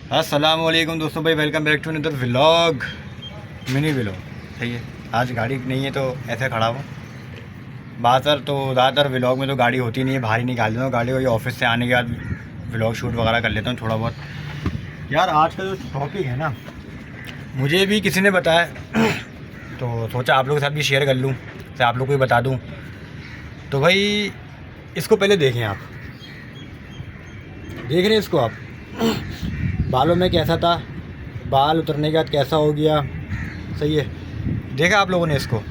अस्सलाम वालेकुम दोस्तों, भाई welcome back to another vlog, mini vlog. सही है, आज गाड़ी नहीं है तो ऐसे खड़ा हूँ। ज़्यादातर व्लॉग में तो गाड़ी होती नहीं है, बाहर ही निकाल देता हूँ गाड़ी, वही ऑफिस से आने के बाद व्लॉग शूट वगैरह कर लेता हूँ थोड़ा बहुत। यार आज का जो टॉपिक है ना, मुझे भी किसी ने बताया तो सोचा आप लोगों के साथ भी शेयर कर लूँ, तो आप लोग को भी बता दूँ। तो भाई इसको पहले देखें, आप देख रहे हैं इसको आप बालों में कैसा था, बाल उतरने के बाद कैसा हो गया। सही है, देखा आप लोगों ने इसको।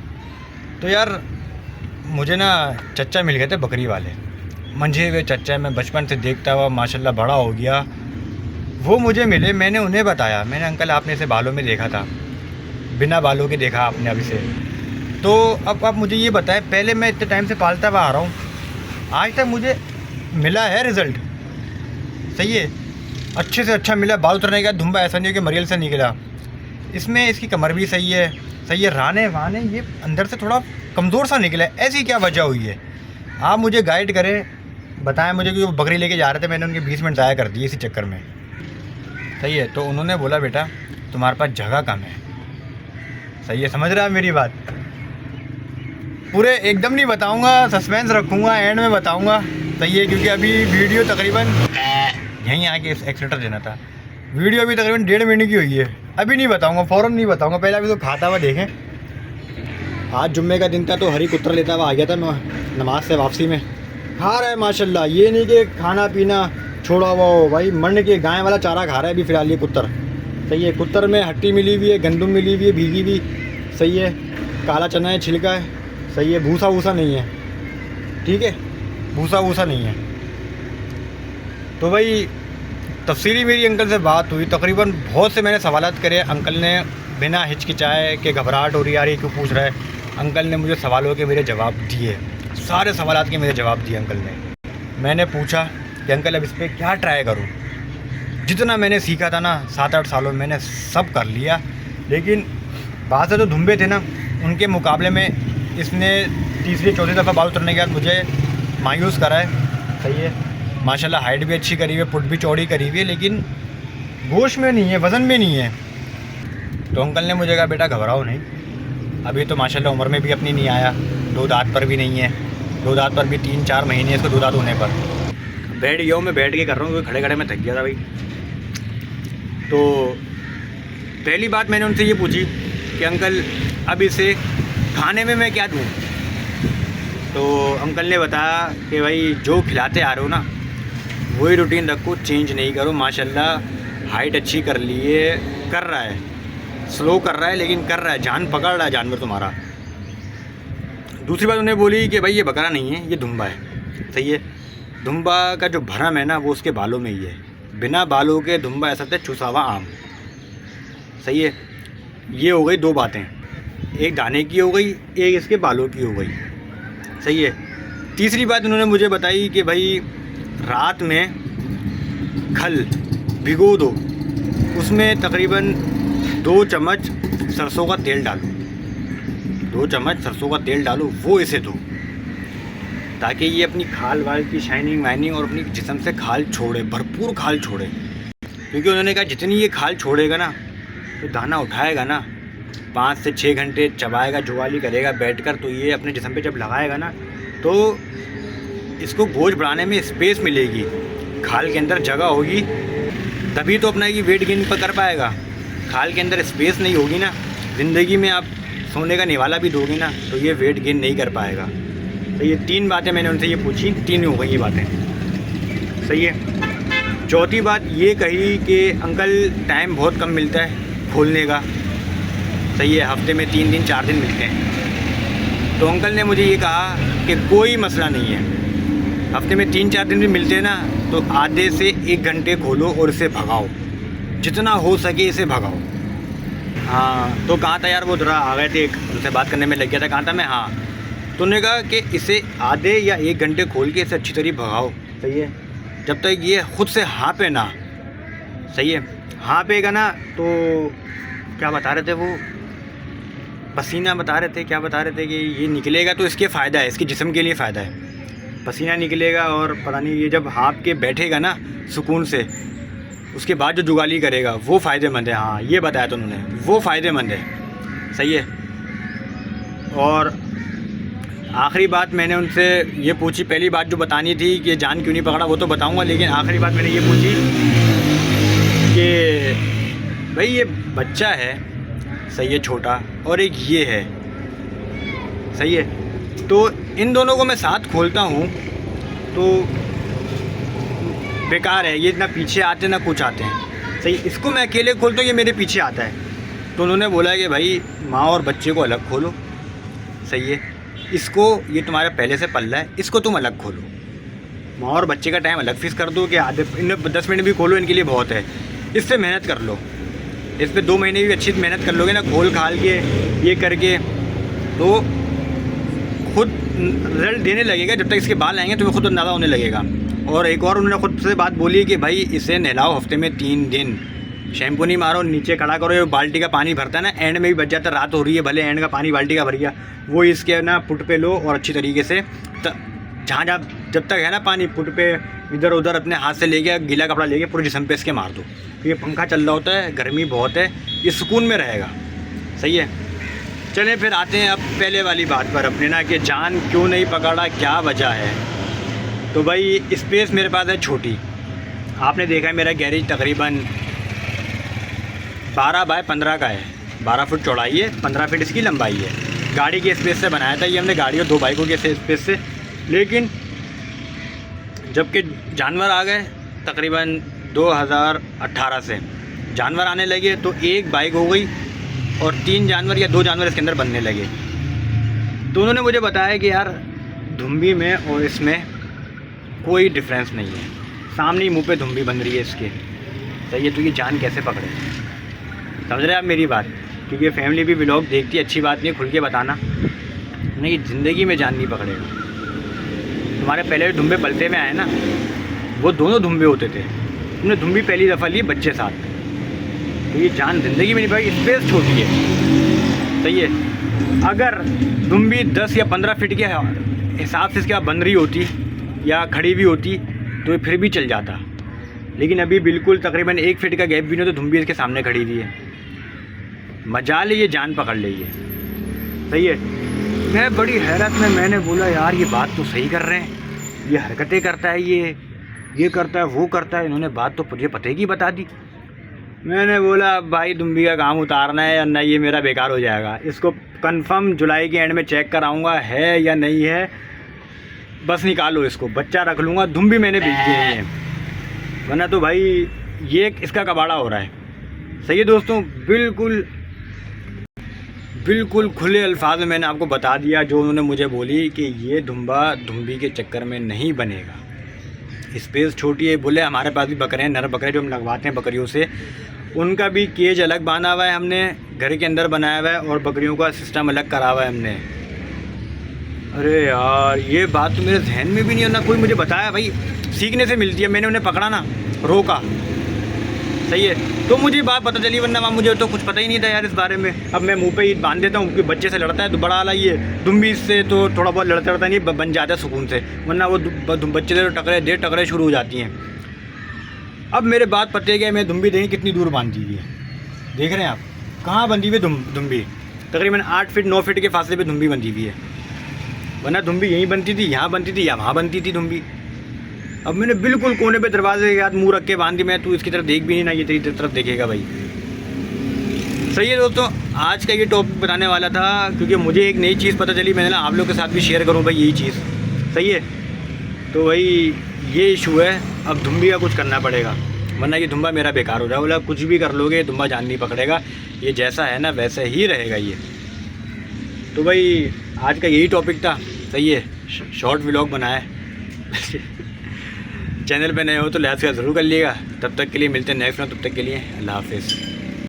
तो यार मुझे ना चच्चा मिल गए थे, बकरी वाले मंझे हुए चच्चा, मैं बचपन से देखता हुआ माशाल्लाह बड़ा हो गया। वो मुझे मिले, मैंने उन्हें बताया, मैंने अंकल आपने इसे बालों में देखा था, बिना बालों के देखा आपने अभी से। तो अब आप मुझे ये बताएं, पहले मैं इतने टाइम से पालता हुआ आ रहा हूँ, आज तक मुझे मिला है रिज़ल्ट। सही है, अच्छे से अच्छा मिला। बाल उतरने का धुंबा ऐसा नहीं है कि मरियल से निकला। इसमें इसकी कमर भी सही है, राने वाने ये अंदर से थोड़ा कमज़ोर सा निकला है। ऐसी क्या वजह हुई है, आप मुझे गाइड करें, बताएं मुझे। कि वो बकरी लेके जा रहे थे, मैंने उनके 20 मिनट ज़ाया कर दिए इसी चक्कर में। सही है, तो उन्होंने बोला बेटा तुम्हारे पास जगह कम है। सही है, समझ रहा है मेरी बात। पूरे एकदम नहीं बताऊँगा, सस्पेंस रखूँगा, एंड में बताऊँगा। सही है, क्योंकि अभी वीडियो तकरीबन यहीं आके एक्सीलेटर देना था। वीडियो अभी तकरीबन 1.5 मिनट की हुई है, अभी नहीं बताऊंगा, फ़ौरन नहीं बताऊंगा, पहले अभी तो खाता हुआ देखें। आज जुम्मे का दिन था तो हरी कुत्तर लेता हुआ आ गया था नमाज से वापसी में। खा रहा है माशाल्लाह, ये नहीं कि खाना पीना छोड़ा हुआ हो भाई, मंड के गाय वाला चारा खा रहा है अभी फ़िलहाल ये कुत्तर। सही है, कुत्तर में हट्टी मिली हुई है, गंदुम मिली हुई है भीगी भी। सही है, काला चना है, छिलका है। सही है, भूसा वूसा नहीं है, ठीक है, भूसा वूसा नहीं है। तो भाई तफसीली मेरी अंकल से बात हुई, तकरीबन बहुत से मैंने सवालात करे। अंकल ने बिना हिचकिचाए कि घबराहट हो रही यार ये क्यों पूछ रहा है, अंकल ने मुझे सवालों के मेरे जवाब दिए, सारे सवालात के मेरे जवाब दिए अंकल ने। मैंने पूछा कि अंकल अब इस पर क्या ट्राई करूं। जितना मैंने सीखा था ना 7-8 सालों में मैंने सब कर लिया, लेकिन बाद से जो धुम्बे थे ना उनके मुकाबले में इसने तीसरी चौथी दफ़ा बाल उतरने के बाद मुझे मायूस करा है। सही है, माशाल्लाह हाइट भी अच्छी करी हुई है, पुट भी चौड़ी करी हुई है, लेकिन गोश्त में नहीं है, वज़न में नहीं है। तो अंकल ने मुझे कहा बेटा घबराओ नहीं, अभी तो माशाल्लाह उम्र में भी अपनी नहीं आया, 2 दांत पर भी नहीं है, 2 दांत पर भी 3-4 महीने इसको 2 दांत होने पर। बैठ गया हूँ, मैं बैठ के कर रहा हूँ क्योंकि खड़े खड़े मैं थक गया था भाई। तो पहली बात मैंने उनसे ये पूछी कि अंकल अब इसे खाने में मैं क्या दूँ। तो अंकल ने बताया कि भाई जो खिलाते आ रहे हो ना वही रूटीन रखो, चेंज नहीं करो। माशाल्लाह हाइट अच्छी कर लिए, कर रहा है, स्लो कर रहा है लेकिन कर रहा है, जान पकड़ रहा है जानवर तुम्हारा। दूसरी बात उन्हें बोली कि भाई ये बकरा नहीं है, ये धुम्बा है। सही है, धुम्बा का जो भरम है ना वो उसके बालों में ही है, बिना बालों के धुम्बा ऐसा था चुसा हुआ आम। सही है, ये हो गई 2 बातें, एक दाने की हो गई, एक इसके बालों की हो गई। सही है, तीसरी बात उन्होंने मुझे बताई कि भाई रात में खल भिगो दो, उसमें तकरीबन 2 चम्मच सरसों का तेल डालो, 2 चम्मच सरसों का तेल डालो, वो इसे दो ताकि ये अपनी खाल वाल की शाइनिंग वाइनिंग और अपनी जिस्म से खाल छोड़े, भरपूर खाल छोड़े। क्योंकि उन्होंने कहा जितनी ये खाल छोड़ेगा ना तो दाना उठाएगा ना 5 से 6 घंटे चबाएगा, जुगाली करेगा बैठकर, तो ये अपने जिस्म पे जब लगाएगा ना तो इसको गोश्त बढ़ाने में स्पेस मिलेगी, खाल के अंदर जगह होगी, तभी तो अपना ये वेट गेन कर पाएगा। खाल के अंदर स्पेस नहीं होगी ना, ज़िंदगी में आप सोने का निवाला भी दोगे ना तो ये वेट गेन नहीं कर पाएगा। तो ये 3 बातें मैंने उनसे ये पूछी, 3 हो गई ये बातें। सही है, चौथी बात ये कही कि अंकल टाइम बहुत कम मिलता है खोलने का। सही है, हफ्ते में 3 दिन 4 दिन मिलते हैं। तो अंकल ने मुझे ये कहा कि कोई मसला नहीं है, हफ्ते में 3-4 दिन भी मिलते हैं ना तो आधे से 1 घंटे खोलो और इसे भगाओ, जितना हो सके इसे भगाओ। हाँ, तो कहाँ था यार, वो थोड़ा आ गए थे, उनसे बात करने में लग गया था, कहाँ था मैं। हाँ, तो उन्होंने कहा कि इसे आधे या 1 घंटे खोल के इसे अच्छी तरह भगाओ। सही है, जब तक ये खुद से हाँपे ना। सही है, हाँपेगा ना तो क्या बता रहे थे वो, पसीना बता रहे थे, क्या बता रहे थे कि ये निकलेगा तो इसके फ़ायदा है, इसके जिस्म के लिए फ़ायदा है, पसीना निकलेगा। और पता नहीं ये जब हाँप के बैठेगा ना सुकून से उसके बाद जो जुगाली करेगा वो फ़ायदेमंद है। हाँ, ये बताया था उन्होंने, वो फ़ायदेमंद है। सही है। और आखिरी बात मैंने उनसे ये पूछी, पहली बात जो बतानी थी कि जान क्यों नहीं पकड़ा वो तो बताऊंगा, लेकिन आखिरी बात मैंने ये पूछी कि भाई ये बच्चा है, सही है, छोटा, और एक ये है, सही है, तो इन दोनों को मैं साथ खोलता हूँ तो बेकार है, ये ना पीछे आते ना कुछ आते हैं। सही, इसको मैं अकेले खोलता हूँ, ये मेरे पीछे आता है। तो उन्होंने बोला कि भाई माँ और बच्चे को अलग खोलो। सही है, इसको, ये तुम्हारा पहले से पल्ला है, इसको तुम अलग खोलो। माँ और बच्चे का टाइम अलग फिक्स कर दो कि आधे, इन 10 मिनट भी खोलो, इनके लिए बहुत है। इससे मेहनत कर लो, इस पर 2 महीने भी अच्छी मेहनत कर लोगे ना, खोल खाल के ये करके, तो खुद रिजल्ट देने लगेगा। जब तक इसके बाल आएंगे तुम्हें खुद अंदाज़ा होने लगेगा। और एक और उन्होंने खुद से बात बोली कि भाई इसे नहलाओ हफ्ते में 3 दिन, शैम्पू नहीं मारो, नीचे खड़ा करो। ये बाल्टी का पानी भरता है ना, एंड में भी बच जाता है, रात हो रही है भले एंड का पानी बाल्टी का भर गया, वो इसके ना पुट पे लो और अच्छी तरीके से जहाँ जब तक है ना पानी पुट पे इधर उधर अपने हाथ से लेके गीला कपड़ा लेके पूरे जिस्म पे इसके मार दो। तो ये पंखा चल रहा होता है, गर्मी बहुत है, ये सुकून में रहेगा। सही है। चलें फिर आते हैं अब पहले वाली बात पर अपने ना, कि जान क्यों नहीं पकड़ा, क्या वजह है। तो भाई स्पेस मेरे पास है छोटी। आपने देखा है मेरा गैरेज तकरीबन 12 बाय 15 का है, 12 फुट चौड़ाई है, 15 फीट इसकी लंबाई है। गाड़ी के स्पेस से बनाया था ये हमने, गाड़ी और 2 बाइकों के स्पेस से। लेकिन जबकि जानवर आ गए तकरीबन 2018 से जानवर आने लगे, तो 1 बाइक हो गई और 3 जानवर या 2 जानवर इसके अंदर बनने लगे। तो उन्होंने मुझे बताया कि यार धुम्बी में और इसमें कोई डिफरेंस नहीं है, सामने ही मुँह पे धुम्बी बन रही है इसके। सही है, तो ये जान कैसे पकड़े, समझ रहे हैं आप मेरी बात? क्योंकि फैमिली भी व्लॉग देखती है, अच्छी बात नहीं, खुल के बताना नहीं, ज़िंदगी में जान नहीं पकड़ेगा। तुम्हारे पहले जो धुम्बे पलते में आए ना, वो दोनों धुम्बे होते थे, तुमने धुम्बी पहली दफ़ा ली बच्चे साथ, तो ये जान ज़िंदगी में नहीं पड़ेगी, स्पेस छोटी है। सही है। अगर धुम्बी 10 या 15 फीट के हिसाब से इसके बाद बन रही होती या खड़ी भी होती तो ये फिर भी चल जाता, लेकिन अभी बिल्कुल तकरीबन 1 फीट का गैप भी नहीं, तो धुम्बी इसके सामने खड़ी हुई है। मजाल ये जान पकड़ ली है। सही है। मैं बड़ी हैरत में, मैंने बोला यार ये बात तो सही कर रहे हैं, ये हरकतें करता है, ये करता है, वो करता है। इन्होंने बात तो मुझे पते की बता दी। मैंने बोला भाई धुम्बी का काम उतारना है या नहीं, ये मेरा बेकार हो जाएगा। इसको कंफर्म जुलाई के एंड में चेक कराऊंगा है या नहीं है, बस निकालो इसको, बच्चा रख लूँगा। धुम्बी मैंने बेच दी है, वरना तो भाई ये इसका कबाड़ा हो रहा है। सही है दोस्तों, बिल्कुल खुले अल्फाज में मैंने आपको बता दिया जो उन्होंने मुझे बोली कि ये धुम्बी के चक्कर में नहीं बनेगा, स्पेस छोटी है। बोले हमारे पास भी बकरे हैं, नर बकरे जो हम लगवाते हैं बकरियों से, उनका भी केज अलग बांधा हुआ है हमने, घर के अंदर बनाया हुआ है, और बकरियों का सिस्टम अलग करा हुआ है हमने। अरे यार ये बात तो मेरे जहन में भी नहीं है, ना कोई मुझे बताया। भाई सीखने से मिलती है, मैंने उन्हें पकड़ा ना, रोका। सही है, तो मुझे बात पता चली, वरना मुझे तो कुछ पता ही नहीं था यार इस बारे में। अब मैं मुंह पे ही बांध देता हूँ कि बच्चे से लड़ता है तो बड़ा वाला, ये धुम्बी से तो थोड़ा बहुत लड़ता नहीं, बन जाता है सुकून से, वरना वो बच्चे से तो टकरे शुरू हो जाती हैं। अब मेरे बात पते गए, मैं धुम्बी देखी कितनी दूर बांधी हुई है, देख रहे हैं आप, कहाँ बंधी हुई धुम्बी, तकरीबन 8 फीट 9 फीट के फासले पर धुम्बी बंधी हुई है। वरना धुम्बी यहीं बनती थी, यहाँ बनती थी, या वहाँ बनती थी धुम्बी। अब मैंने बिल्कुल कोने पे दरवाजे के हाथ मुँह रख के बांधी, मैं तू इसकी तरफ देख भी नहीं, ना ये तेरी तरफ देखेगा भाई। सही है दोस्तों, आज का ये टॉपिक बताने वाला था क्योंकि मुझे एक नई चीज़ पता चली, मैंने ना आप लोगों के साथ भी शेयर करूँ भाई यही चीज़। सही है, तो भाई ये इशू है, अब धुम्बी का कुछ करना पड़ेगा, वरना ये धुम्बा मेरा बेकार हो जाए। बोला कुछ भी कर लोगे धुम्बा जान नहीं पकड़ेगा, ये जैसा है ना वैसे ही रहेगा ये। तो भाई आज का यही टॉपिक था। सही है, शॉर्ट व्लॉग बनाया चैनल पे नए हो तो लाइक ज़रूर कर लिएगा। तब तक के लिए मिलते हैं नेक्स्ट में, तब तक के लिए अल्लाह हाफिज़।